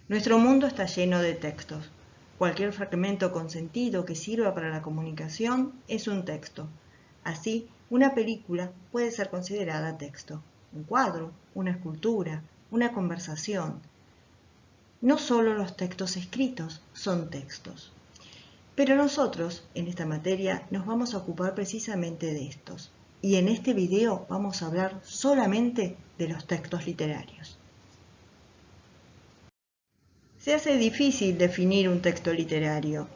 Nuestro mundo está lleno de textos. Cualquier fragmento con sentido que sirva para la comunicación es un texto. Así, una película puede ser considerada texto. Un cuadro, una escultura, una conversación. No solo los textos escritos son textos. Pero nosotros, en esta materia, nos vamos a ocupar precisamente de estos. Y en este video vamos a hablar solamente de los textos literarios. Se hace difícil definir un texto literario.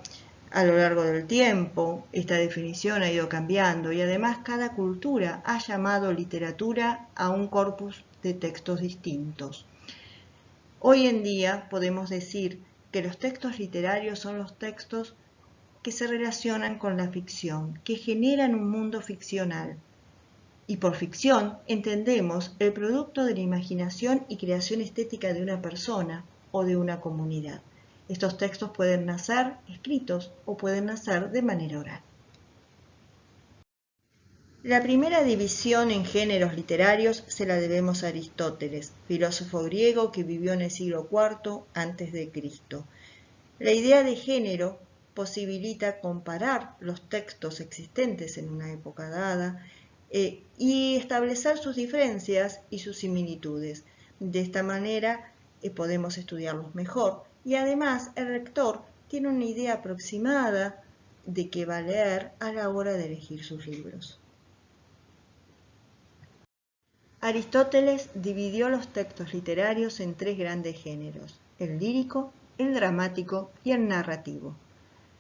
A lo largo del tiempo, esta definición ha ido cambiando y además cada cultura ha llamado literatura a un corpus de textos distintos. Hoy en día podemos decir que los textos literarios son los textos que se relacionan con la ficción, que generan un mundo ficcional. Y por ficción entendemos el producto de la imaginación y creación estética de una persona o de una comunidad. Estos textos pueden nacer escritos o pueden nacer de manera oral. La primera división en géneros literarios se la debemos a Aristóteles, filósofo griego que vivió en el siglo IV a.C. La idea de género posibilita comparar los textos existentes en una época dada y establecer sus diferencias y sus similitudes. De esta manera podemos estudiarlos mejor y además el lector tiene una idea aproximada de qué va a leer a la hora de elegir sus libros. Aristóteles dividió los textos literarios en tres grandes géneros: el lírico, el dramático y el narrativo.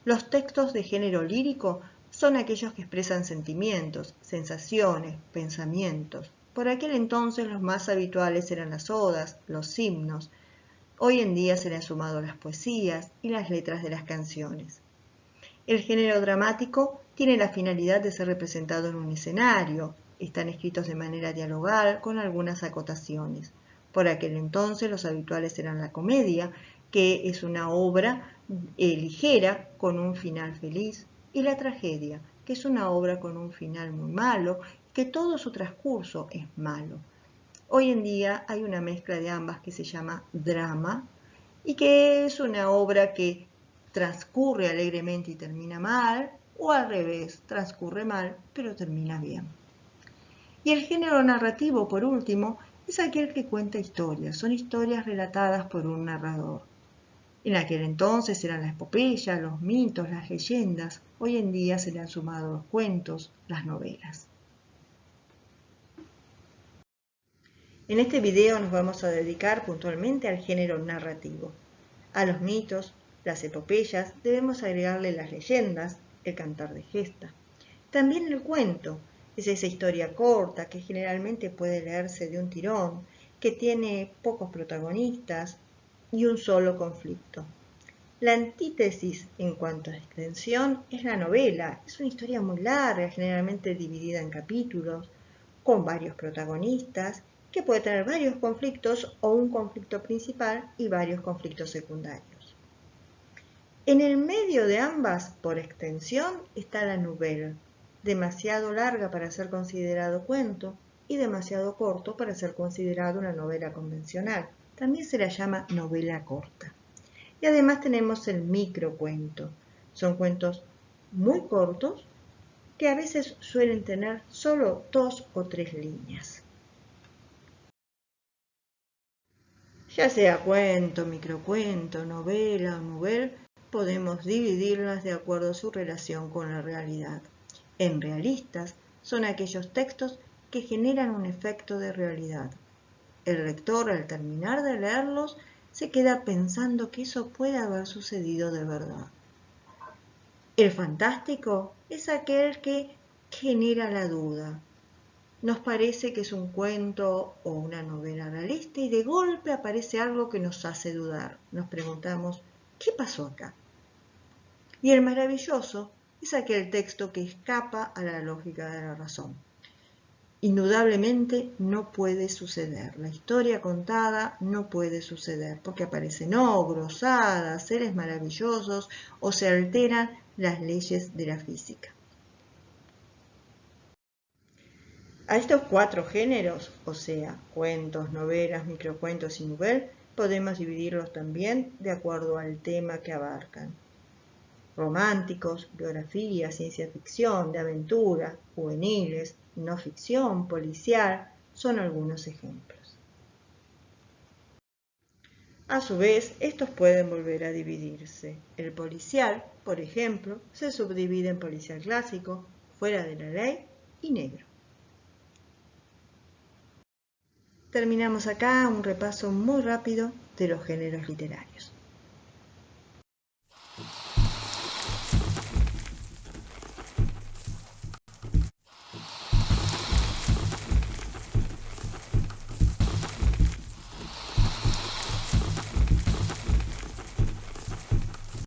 Los textos de género lírico son aquellos que expresan sentimientos, sensaciones, pensamientos. Por aquel entonces los más habituales eran las odas, los himnos. Hoy en día se le han sumado las poesías y las letras de las canciones. El género dramático tiene la finalidad de ser representado en un escenario. Están escritos de manera dialogal con algunas acotaciones. Por aquel entonces los habituales eran la comedia, que es una obra ligera con un final feliz, y la tragedia, que es una obra con un final muy malo, que todo su transcurso es malo. Hoy en día hay una mezcla de ambas que se llama drama y que es una obra que transcurre alegremente y termina mal, o al revés, transcurre mal pero termina bien. Y el género narrativo, por último, es aquel que cuenta historias. Son historias relatadas por un narrador. En aquel entonces eran las epopeyas, los mitos, las leyendas. Hoy en día se le han sumado los cuentos, las novelas. En este video nos vamos a dedicar puntualmente al género narrativo. A los mitos, las epopeyas, debemos agregarle las leyendas, el cantar de gesta. También el cuento es esa historia corta que generalmente puede leerse de un tirón, que tiene pocos protagonistas y un solo conflicto. La antítesis en cuanto a extensión es la novela. Es una historia muy larga, generalmente dividida en capítulos, con varios protagonistas, que puede tener varios conflictos o un conflicto principal y varios conflictos secundarios. En el medio de ambas, por extensión, está la nouvelle, demasiado larga para ser considerado cuento y demasiado corto para ser considerado una novela convencional. También se la llama novela corta. Y además tenemos el microcuento. Son cuentos muy cortos que a veces suelen tener solo 2 o 3 líneas. Ya sea cuento, microcuento, novela o nouvelle, podemos dividirlas de acuerdo a su relación con la realidad. En realistas son aquellos textos que generan un efecto de realidad. El lector, al terminar de leerlos, se queda pensando que eso puede haber sucedido de verdad. El fantástico es aquel que genera la duda. Nos parece que es un cuento o una novela realista y de golpe aparece algo que nos hace dudar. Nos preguntamos, ¿qué pasó acá? Y el maravilloso es aquel texto que escapa a la lógica de la razón. Indudablemente no puede suceder. La historia contada no puede suceder porque aparecen ogros, hadas, seres maravillosos o se alteran las leyes de la física. A estos 4 géneros, o sea, cuentos, novelas, microcuentos y nouvelle, podemos dividirlos también de acuerdo al tema que abarcan. Románticos, biografía, ciencia ficción, de aventura, juveniles, no ficción, policial, son algunos ejemplos. A su vez, estos pueden volver a dividirse. El policial, por ejemplo, se subdivide en policial clásico, fuera de la ley y negro. Terminamos acá un repaso muy rápido de los géneros literarios.